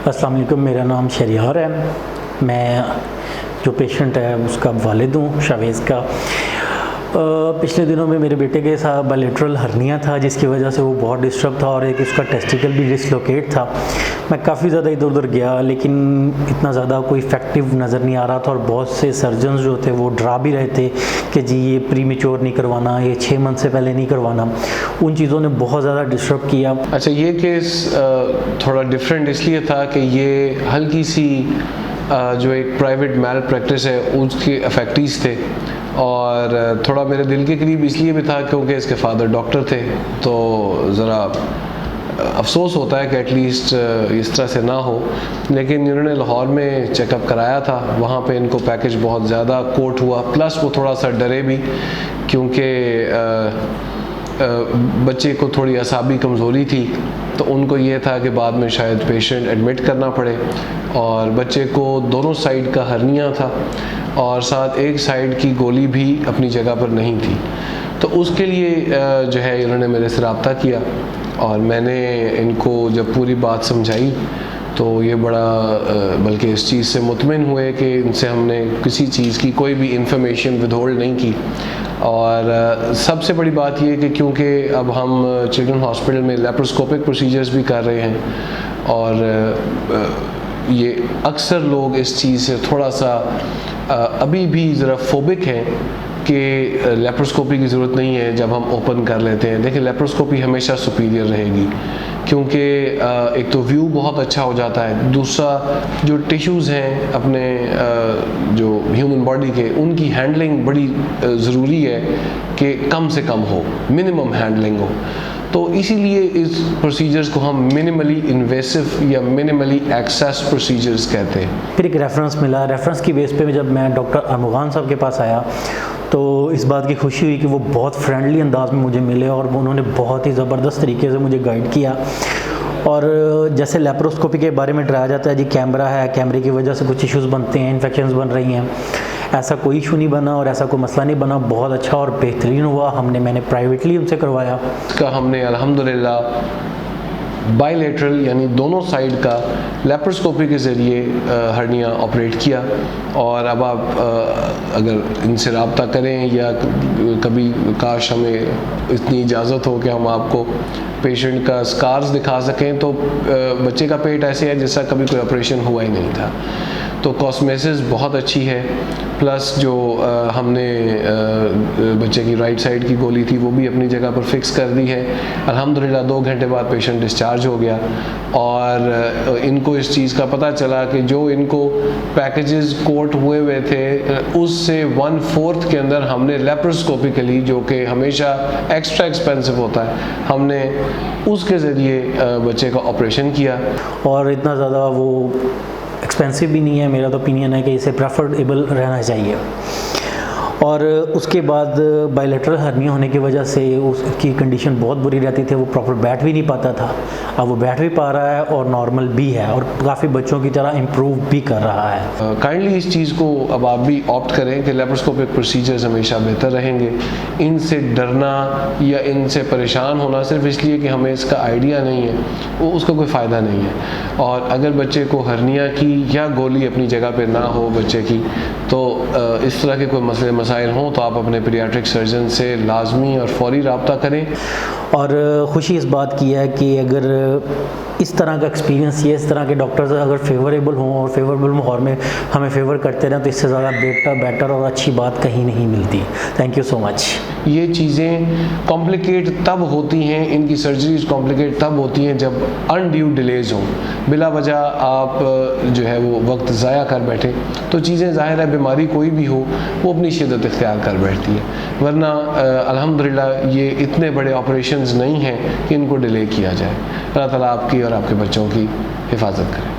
السلام علیکم، میرا نام شہریار ہے. میں جو پیشنٹ ہے اس کا والد ہوں، شاویز کا. پچھلے دنوں میں میرے بیٹے کے ساتھ بائلیٹرل ہرنیا تھا، جس کی وجہ سے وہ بہت ڈسٹرب تھا اور ایک اس کا ٹیسٹیکل بھی ڈسلوکیٹ تھا. میں کافی زیادہ ادھر ادھر گیا، لیکن اتنا زیادہ کوئی افیکٹو نظر نہیں آ رہا تھا، اور بہت سے سرجنز جو تھے وہ ڈرا بھی رہے تھے کہ جی یہ پری میچور نہیں کروانا، یہ 6 منتھ سے پہلے نہیں کروانا. ان چیزوں نے بہت زیادہ ڈسٹرب کیا. اچھا، یہ کیس تھوڑا ڈفرینٹ اس لیے تھا کہ یہ ہلکی سی جو ایک پرائیویٹ میل پریکٹس ہے اس کے افیکٹیز تھے، اور تھوڑا میرے دل کے قریب اس لیے بھی تھا کیونکہ اس کے فادر ڈاکٹر تھے. تو ذرا افسوس ہوتا ہے کہ ایٹ لیسٹ اس طرح سے نہ ہو. لیکن انہوں نے لاہور میں چیک اپ کرایا تھا، وہاں پہ ان کو پیکج بہت زیادہ کوٹ ہوا، پلس وہ تھوڑا سا ڈرے بھی کیونکہ بچے کو تھوڑی اعصابی کمزوری تھی. تو ان کو یہ تھا کہ بعد میں شاید پیشنٹ ایڈمٹ کرنا پڑے، اور بچے کو دونوں سائیڈ کا ہرنیا تھا اور ساتھ ایک سائیڈ کی گولی بھی اپنی جگہ پر نہیں تھی. تو اس کے لیے جو ہے انہوں نے میرے سے رابطہ کیا، اور میں نے ان کو جب پوری بات سمجھائی تو یہ بڑا بلکہ اس چیز سے مطمئن ہوئے کہ ان سے ہم نے کسی چیز کی کوئی بھی انفارمیشن ود ہولڈ نہیں کی. اور سب سے بڑی بات یہ کہ کیونکہ اب ہم چلڈرن ہاسپٹل میں لیپروسکوپک پروسیجرز بھی کر رہے ہیں، اور یہ اکثر لوگ اس چیز سے تھوڑا سا ابھی بھی ذرا فوبک ہیں کہ لیپروسکوپی کی ضرورت نہیں ہے جب ہم اوپن کر لیتے ہیں. دیکھیں، لیپروسکوپی ہمیشہ سپیریئر رہے گی، کیونکہ ایک تو ویو بہت اچھا ہو جاتا ہے، دوسرا جو ٹیشوز ہیں اپنے جو ہیومن باڈی کے، ان کی ہینڈلنگ بڑی ضروری ہے کہ کم سے کم ہو، منیمم ہینڈلنگ ہو. تو اسی لیے اس پروسیجرز کو ہم منیملی انویسو یا منیملی ایکسیس پروسیجرز کہتے ہیں. پھر ایک ریفرنس ملا، ریفرنس کی بیس پہ جب میں ڈاکٹر ارمغان صاحب کے پاس آیا تو اس بات کی خوشی ہوئی کہ وہ بہت فرینڈلی انداز میں مجھے ملے، اور انہوں نے بہت ہی زبردست طریقے سے مجھے گائیڈ کیا. اور جیسے لیپروسکوپی کے بارے میں ڈرایا جاتا ہے جی کیمرہ ہے، کیمرے کی وجہ سے کچھ ایشوز بنتے ہیں، انفیکشنز بن رہی ہیں، ایسا کوئی ایشو نہیں بنا اور ایسا کوئی مسئلہ نہیں بنا. بہت اچھا اور بہترین ہوا. میں نے پرائیویٹلی ان سے کروایا. اس کا ہم نے الحمدللہ بائیلیٹرل یعنی دونوں سائیڈ کا لیپروسکوپی کے ذریعے ہرنیا آپریٹ کیا. اور اب آپ اگر ان سے رابطہ کریں یا کبھی کاش ہمیں اتنی اجازت ہو کہ ہم آپ کو پیشنٹ کا اسکارز دکھا سکیں، تو بچے کا پیٹ ایسے ہے جیسا کبھی کوئی آپریشن ہوا ہی نہیں تھا. تو کاسمیسس بہت اچھی ہے، پلس جو ہم نے بچے کی رائٹ سائڈ کی گولی تھی وہ بھی اپنی جگہ پر فکس کر دی ہے. الحمدللہ 2 گھنٹے بعد پیشنٹ ڈسچارج ہو گیا، اور ان کو اس چیز کا پتہ چلا کہ جو ان کو پیکیجز کوٹ ہوئے تھے اس سے 1/4 کے اندر ہم نے لیپروسکوپیکلی، جو کہ ہمیشہ ایکسٹرا ایکسپینسو ہوتا ہے، ہم نے اس کے ذریعے بچے کا آپریشن کیا. اور اتنا زیادہ وہ ایکسپینسو بھی نہیں ہے. میرا تو اوپینین ہے کہ اسے پریفریبل رہنا چاہیے. اور اس کے بعد بائیلیٹرل ہرنیا ہونے کی وجہ سے اس کی کنڈیشن بہت بری رہتی تھی، وہ پراپر بیٹھ بھی نہیں پاتا تھا. اب وہ بیٹھ بھی پا رہا ہے اور نارمل بھی ہے، اور کافی بچوں کی طرح امپروو بھی کر رہا ہے. کائنڈلی اس چیز کو اب آپ بھی آپٹ کریں کہ لیپروسکوپک پروسیجرز ہمیشہ بہتر رہیں گے. ان سے ڈرنا یا ان سے پریشان ہونا صرف اس لیے کہ ہمیں اس کا آئیڈیا نہیں ہے، وہ اس کا کوئی فائدہ نہیں ہے. اور اگر بچے کو ہرنیا کی یا گولی اپنی جگہ پہ نہ ہو بچے کی، تو اس طرح کے کوئی مسائل ہوں تو آپ اپنے پیڈیاٹرک سرجن سے لازمی اور فوری رابطہ کریں. اور خوشی اس بات کی ہے کہ اگر اس طرح کا ایکسپیرینس یا اس طرح کے ڈاکٹرز اگر فیوریبل ہوں اور فیوریبل ماحول میں ہمیں فیور کرتے رہیں، تو اس سے زیادہ بیٹر اور اچھی بات کہیں نہیں ملتی. تھینک یو سو مچ. یہ چیزیں کمپلیکیٹ تب ہوتی ہیں، ان کی سرجریز کمپلیکیٹ تب ہوتی ہیں جب انڈیو ڈیلیز ہوں، بلا وجہ آپ جو ہے وہ وقت ضائع کر بیٹھیں. تو چیزیں ظاہر ہے بیماری کوئی بھی ہو وہ اپنی شدت اختیار کر بیٹھتی ہے، ورنہ الحمدللہ یہ اتنے بڑے آپریشنز نہیں ہیں کہ ان کو ڈیلے کیا جائے. اللہ تعالیٰ آپ کی اور آپ کے بچوں کی حفاظت کرے.